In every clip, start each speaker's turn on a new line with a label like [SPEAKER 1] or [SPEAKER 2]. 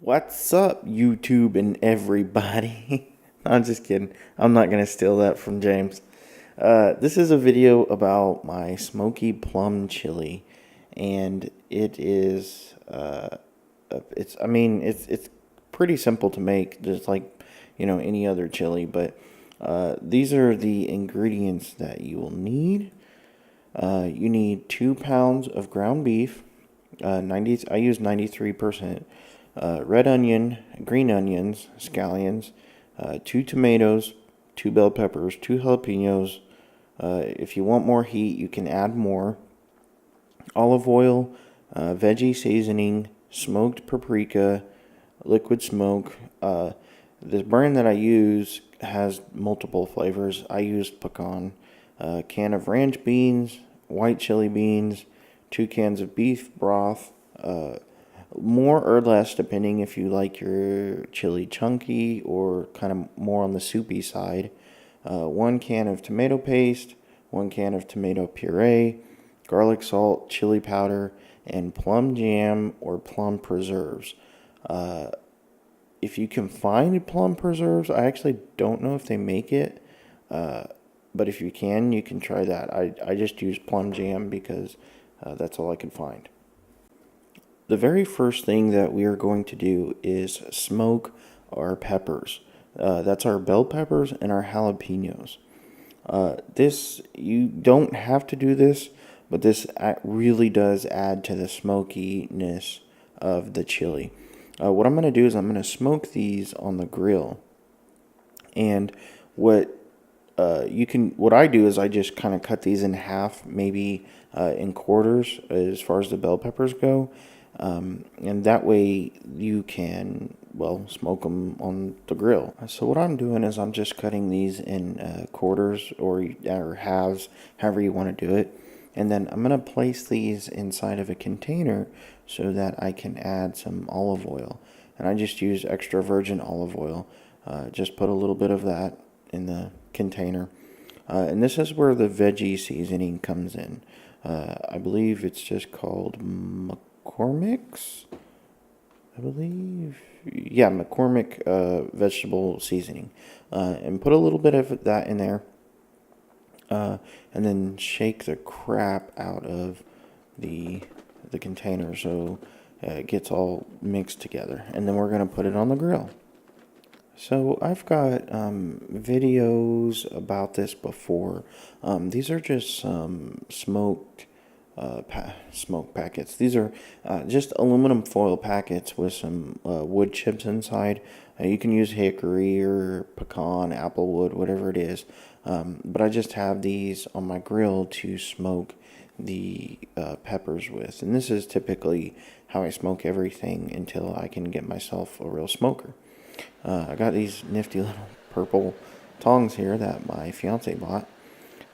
[SPEAKER 1] What's up, YouTube and everybody? I'm just kidding. I'm not going to steal that from James. This is a video about my Smoky Plum chili, and it is, it's pretty simple to make, just like, any other chili, but these are the ingredients that you will need. You need 2 pounds of ground beef, I use 93%. Red onion, green onions, scallions, 2 tomatoes, 2 bell peppers, 2 jalapenos. If you want more heat, you can add more. Olive oil, veggie seasoning, smoked paprika, liquid smoke. The brand that I use has multiple flavors. I used pecan. A can of ranch beans, white chili beans, 2 cans of beef broth, more or less depending if you like your chili chunky or kind of more on the soupy side. 1 can of tomato paste, 1 can of tomato puree, garlic salt, chili powder, and plum jam or plum preserves. If you can find plum preserves, I actually don't know if they make it, but if you can try that. I just use plum jam because that's all I could find. The very first thing that we are going to do is smoke our peppers. That's our bell peppers and our jalapenos. You don't have to do this, but this really does add to the smokiness of the chili. What I'm going to do is I'm going to smoke these on the grill. And what I do is I just kind of cut these in half, maybe in quarters as far as the bell peppers go. And that way you can, smoke them on the grill. So what I'm doing is I'm just cutting these in quarters or halves, however you want to do it. And then I'm going to place these inside of a container so that I can add some olive oil. And I just use extra virgin olive oil. Just put a little bit of that in the container. And this is where the veggie seasoning comes in. I believe it's just called McCormick's, I believe. Yeah, McCormick vegetable seasoning. And put a little bit of that in there. And then shake the crap out of the container so it gets all mixed together. And then we're going to put it on the grill. So I've got videos about this before. These are just some smoked smoke packets. These are just aluminum foil packets with some wood chips inside. You can use hickory or pecan, apple wood, whatever it is. But I just have these on my grill to smoke the peppers with. And this is typically how I smoke everything until I can get myself a real smoker. I got these nifty little purple tongs here that my fiance bought.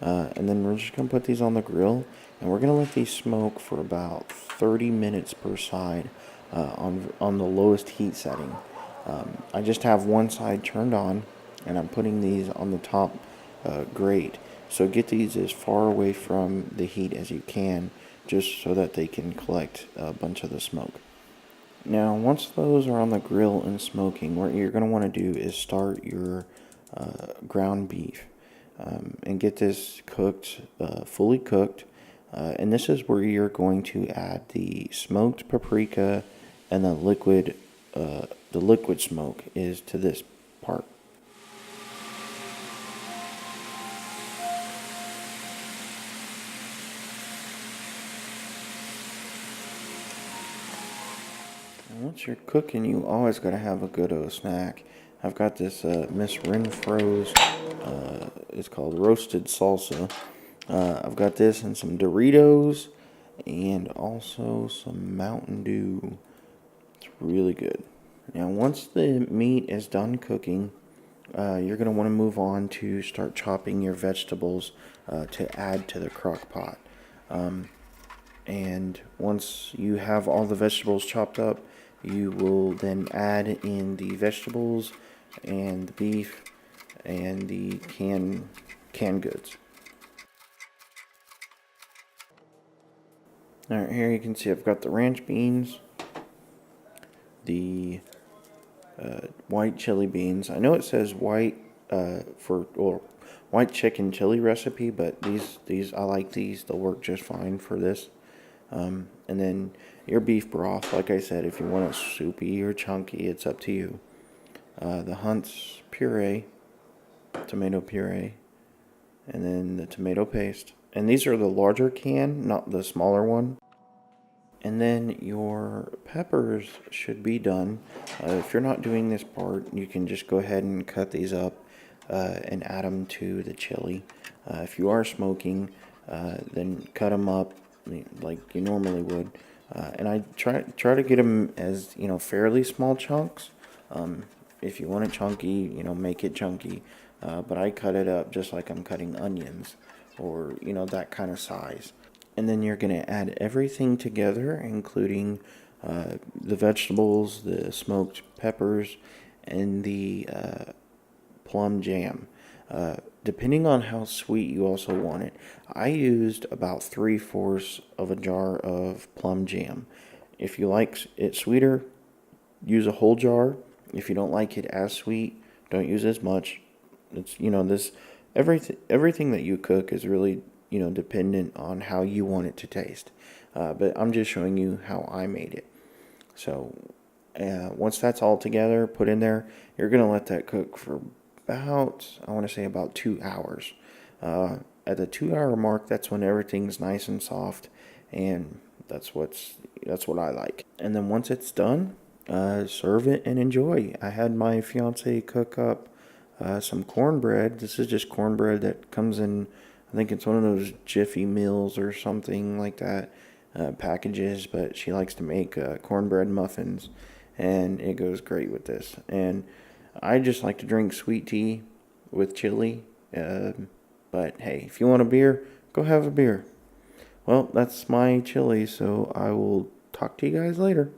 [SPEAKER 1] And then we're just going to put these on the grill. And we're going to let these smoke for about 30 minutes per side on the lowest heat setting. I just have one side turned on, and I'm putting these on the top grate. So get these as far away from the heat as you can, just so that they can collect a bunch of the smoke. Now, once those are on the grill and smoking, what you're going to want to do is start your ground beef and get this cooked, fully cooked. And this is where you're going to add the smoked paprika and the liquid smoke is to this part. Once you're cooking, you always got to have a good old snack. I've got this Miss Renfro's, it's called roasted salsa. I've got this and some Doritos and also some Mountain Dew. It's really good. Now, once the meat is done cooking, you're going to want to move on to start chopping your vegetables to add to the crock pot. And once you have all the vegetables chopped up, you will then add in the vegetables and the beef and the canned goods. Alright, here you can see I've got the ranch beans, the white chili beans. I know it says white or white chicken chili recipe, but these I like these. They'll work just fine for this. And then your beef broth, like I said, if you want it soupy or chunky, it's up to you. The Hunt's puree, tomato puree, and then the tomato paste. And these are the larger can, not the smaller one. And then your peppers should be done. If you're not doing this part, you can just go ahead and cut these up and add them to the chili. If you are smoking, then cut them up like you normally would. And I try to get them as fairly small chunks. If you want it chunky, make it chunky. But I cut it up just like I'm cutting onions, or that kind of size. And then you're going to add everything together, including the vegetables, the smoked peppers, and the plum jam. Depending on how sweet you also want it, I used about 3/4 of a jar of plum jam. If you like it sweeter, use a whole jar. If you don't like it as sweet, don't use as much. It's this everything that you cook is really dependent on how you want it to taste. But I'm just showing you how I made it. So once that's all together, put in there, you're gonna let that cook for about, I want to say about 2 hours. At the 2 hour mark, that's when everything's nice and soft, and that's what I like. And then once it's done, serve it and enjoy. I had my fiance cook up some cornbread. This is just cornbread that comes in, I think it's one of those Jiffy Meals or something like that packages, but she likes to make cornbread muffins, and it goes great with this. And I just like to drink sweet tea with chili, but hey, if you want a beer, go have a beer. Well, that's my chili, so I will talk to you guys later.